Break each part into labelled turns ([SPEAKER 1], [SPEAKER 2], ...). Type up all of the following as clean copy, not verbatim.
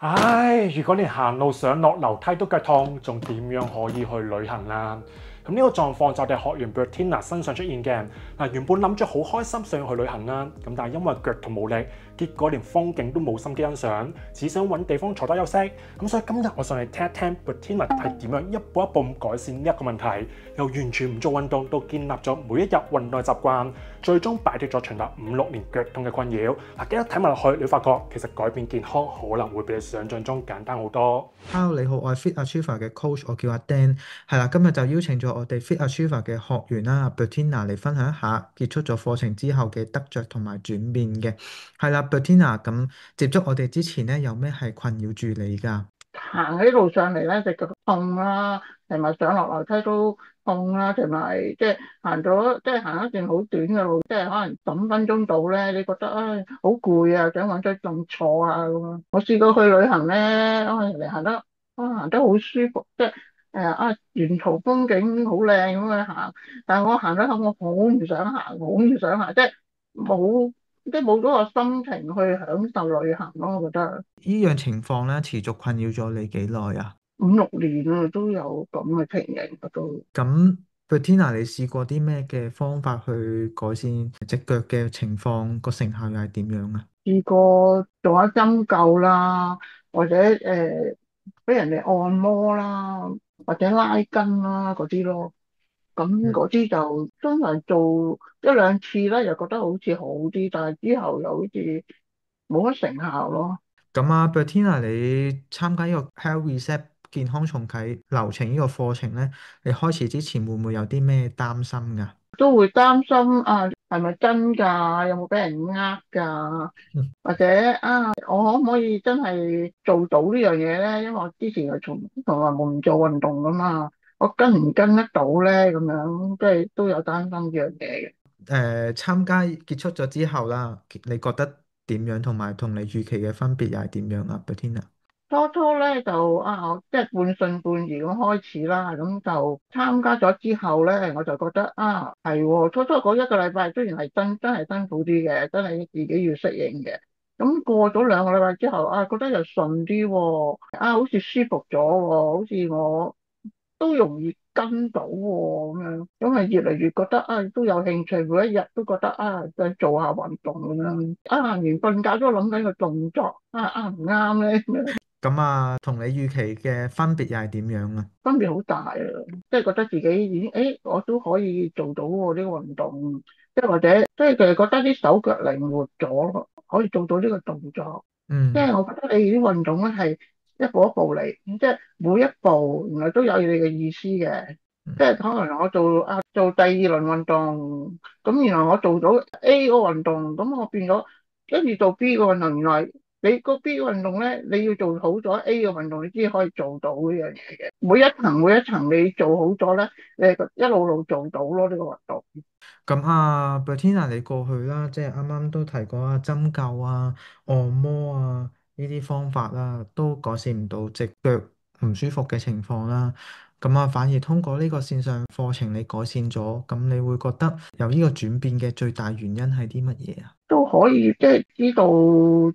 [SPEAKER 1] 唉，如果連行路上落樓梯都腳痛，仲點樣可以去旅行啊？咁呢個狀況就係學員 Bertina 身上出現嘅。原本諗住好開心想去旅行啦，咁但係因為腳痛冇力，結果連風景都冇心機欣賞，只想揾地方坐低休息。咁所以今日我上嚟聽一聽 Bertina 係點樣一步一步改善呢一個問題，由完全唔做運動到建立咗每一日運動嘅習慣，最終擺脫咗長達5-6年腳痛嘅困擾。記得睇埋落去，你會發覺其實改變健康可能會比你想象中簡單好多。
[SPEAKER 2] Hello，你好，我係 Fit Achiever 嘅 coach，我叫阿 Dan。係啦，今日就邀請咗我哋 Fit Achiever 嘅學員啦，Bertina 嚟分享一下結束咗課程之後嘅得着同埋轉變嘅。係啦，Bertina，咁接觸我哋之前咧，有咩係困擾住你㗎？
[SPEAKER 1] 行喺路上嚟咧，隻腳痛啦，同埋上落樓梯都痛啦，同埋行一段好短嘅路，即係可能15分鐘到咧，你覺得唉好攰啊，想揾張凳坐啊咁樣。我試過去旅行咧，人哋行得好舒服，即係沿途風景好靚咁樣行，但係我行得下，我好唔想行，好唔想行，冇冇咗個心情去享受旅行咯，我覺得。
[SPEAKER 2] 呢樣情況咧，持續困擾咗你幾耐啊？5-6
[SPEAKER 1] 年啊，都有咁嘅情形啊，都
[SPEAKER 2] 咁 Bertina，你試過啲咩嘅方法去改善隻腳嘅情況？個成效又係點樣啊？
[SPEAKER 1] 試過做下針灸啦，或者俾人哋按摩啦，或者拉筋啦嗰啲咯。咁嗰啲就真係做1-2次咧，又覺得好似好啲，但係之後又好似冇乜成效咯。
[SPEAKER 2] 咁啊，Bertina，你參加呢個 Health Reset 健康重啟流程呢個課程咧，你開始之前會唔會有啲咩擔心㗎？
[SPEAKER 1] 都會擔心啊，係咪真㗎？有冇俾人呃㗎？或者我可唔可以真係做到呢樣嘢咧？因為我之前係從來冇唔做運動噶嘛，我跟唔跟得到咧？咁樣即係都有擔心呢樣嘢嘅。
[SPEAKER 2] 參加結束咗之後啦，你覺得點樣？同埋同你預期嘅分別又係點樣啊，Bertina？
[SPEAKER 1] 初初咧就我即係半信半疑咁開始啦，咁就參加咗之後咧，我就覺得係喎，初初嗰一個禮拜雖然係真係辛苦啲嘅，真係自己要適應嘅。咁過咗2個禮拜之後覺得又順啲喎，好似舒服咗喎，好似我都容易跟到喎，咁樣，咁係越嚟越覺得都有興趣，每一日都覺得再做下運動咁樣，連瞓覺都諗緊個動作啱唔啱咧？
[SPEAKER 2] 咁啊，同你預期嘅分別又係點樣啊？
[SPEAKER 1] 分別好大啊！即係覺得自己已經，我都可以做到喎呢個運動，即係或者，即係佢哋覺得啲手腳靈活咗，可以做到呢個動作。即
[SPEAKER 2] 嗯。
[SPEAKER 1] 係我覺得你啲運動咧係一步一步嚟，即係每一步原來都有你嘅意思嘅。即係可能我做第二輪運動，咁原來我做到 A 個運動，咁我變咗跟住做 B 個運動，原來你個 B 運動咧，你要做好咗 A 個運動，你先可以做到呢樣嘢嘅。每一層你做好咗咧，你係一路路做到咯呢個運動。
[SPEAKER 2] 咁啊，Bertina，你過去啦，即係啱啱都提過啊，針灸啊、按摩啊呢啲方法啦，都改善唔到隻腳唔舒服嘅情況啦。咁啊，反而通過呢個線上課程你改善咗，咁你會覺得有呢個轉變嘅最大原因係啲乜嘢啊？
[SPEAKER 1] 都可以即係知道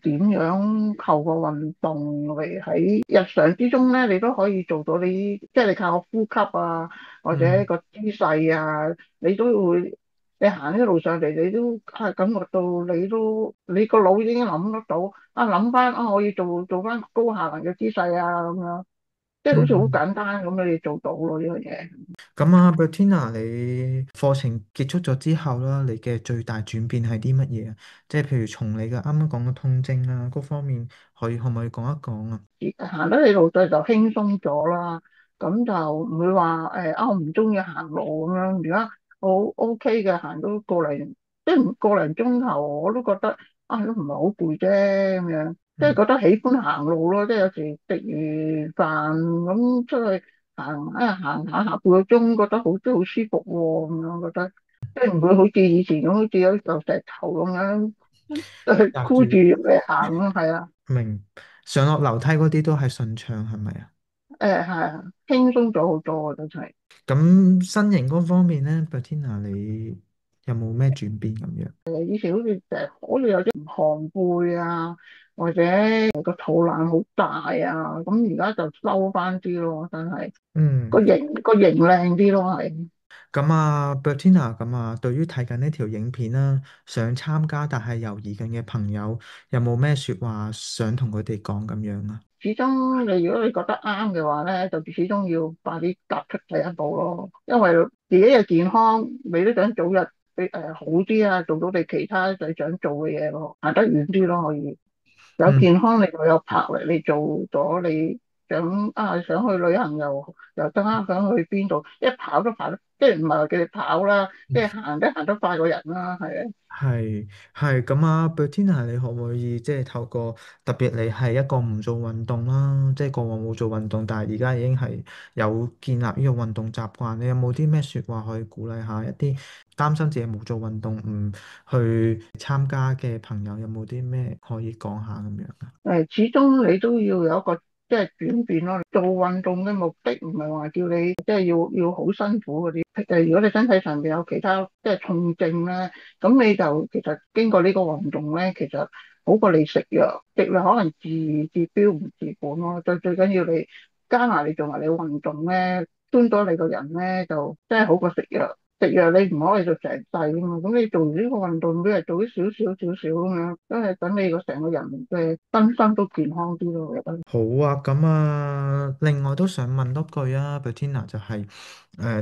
[SPEAKER 1] 點樣透過運動嚟喺日常之中咧，你都可以做到你即係你靠個呼吸或者
[SPEAKER 2] 嗯。
[SPEAKER 1] 個姿勢你都會你行喺路上嚟，你都感覺到你個腦已經諗得到諗翻我要做翻高下行嘅姿勢咁樣，即係好似好
[SPEAKER 2] 嗯。
[SPEAKER 1] 簡單咁你做到咯呢樣嘢。
[SPEAKER 2] 咁啊，Bertina，你課程結束咗之後啦，你嘅最大轉變係啲乜嘢啊？即係譬如從你嘅啱啱講嘅痛症啊，嗰方面可唔可以講一講啊？
[SPEAKER 1] 行得起路上就輕鬆咗啦，咁就唔會話我唔中意行路咁樣。而家好 OK 嘅，行到即係個零鐘頭，我都覺得都唔係好攰啫咁樣，即係
[SPEAKER 2] 嗯。
[SPEAKER 1] 覺得喜歡行路咯。即係有時食完飯咁出去行行下半個鐘，覺得好舒服喎咁樣，覺得即係唔會好似以前咁，好似有嚿石頭咁樣
[SPEAKER 2] 隔住。
[SPEAKER 1] 箍住嚟行咯，係啊。
[SPEAKER 2] 明。上落樓梯嗰啲都係順暢係咪啊？
[SPEAKER 1] 係啊，輕鬆咗好多啊，真係。
[SPEAKER 2] 咁身形嗰方面咧，Bertina，你有冇咩轉變咁樣？
[SPEAKER 1] 以前好似成日好似有啲唔寒背
[SPEAKER 3] 或者個肚腩好大啊，咁而家就收翻啲咯，真係
[SPEAKER 2] 嗯。
[SPEAKER 3] 個型靚啲咯，係。
[SPEAKER 2] 咁啊，Bertina，咁啊，對於睇緊呢條影片啦，想參加但係猶豫緊嘅朋友，有冇咩説話想同佢哋講咁樣啊？
[SPEAKER 3] 始終如果你覺得啱嘅話咧，就始終要快啲踏出第一步咯。因為自己嘅健康，你都想早日好啲啊，做到你其他你想做嘅嘢咯，行得遠啲咯，可以有
[SPEAKER 2] 嗯。
[SPEAKER 3] 健康，你就有魄力，你做咗你想去旅行又得啦，想去邊度，一跑都跑得，即係唔係話叫你跑啦，即係行得快過人啦，係啊。
[SPEAKER 2] 係係咁啊，Bertina，你可唔可以即係透過特別你係一個唔做運動啦，即係過往冇做運動，但係而家已經係有建立呢個運動習慣，你有冇啲咩説話可以鼓勵下一啲擔心自己冇做運動唔去參加嘅朋友，有冇啲咩可以講下咁樣啊？
[SPEAKER 3] 始終你都要有一個即係轉變咯。做運動嘅目的唔係話叫你即係要好辛苦嗰啲。如果你身體上邊有其他即係重症咧，咁你就其實經過呢個運動咧，其實好過你食藥。食藥可能治標唔治本咯。最緊要你加埋你做埋你運動咧，端咗你個人咧就真係好過食藥。食藥你唔可以做成世噶嘛，咁你做完呢個運動，每日做啲少少咁樣，都係等你個成個人嘅身心都健康啲咯，我覺得。
[SPEAKER 2] 好啊，咁啊，另外都想問多句啊，Bettina 就係、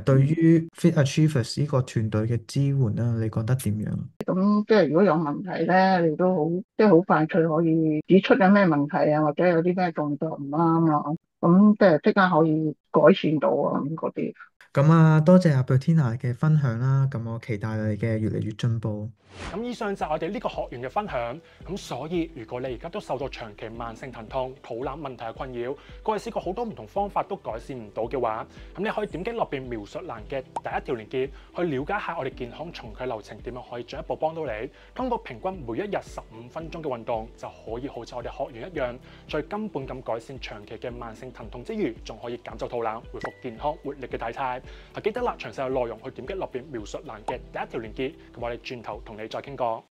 [SPEAKER 2] 對
[SPEAKER 3] 嗯，
[SPEAKER 2] 於 Fit Achievers 呢個團隊嘅支援啊，你覺得點樣？
[SPEAKER 3] 咁即係如果有問題咧，你都好即係好快脆可以指出有咩問題啊，或者有啲咩動作唔啱啊，咁即係即刻可以改善到啊咁嗰啲。
[SPEAKER 2] 咁啊，多謝阿 Bettina 嘅分享啦，咁我期待你嘅越嚟越進步。
[SPEAKER 1] 咁以上就係我哋呢個學員嘅分享。咁所以如果你而家都受到長期慢性疼痛、肚腩問題嘅困擾，過去試過好多唔同方法都改善唔到嘅話，咁你可以點擊落邊描述欄嘅第一條連結，去了解下我哋健康重啟流程點樣可以進一步幫到你。通過平均每一日15分鐘嘅運動，就可以好似我哋學員一樣，最根本咁改善長期嘅慢性疼痛之餘，仲可以減走肚腩，恢復健康活力嘅體態。記得啦，詳細嘅內容去點擊落邊描述欄嘅第一條連結，咁我哋轉頭同你再傾過。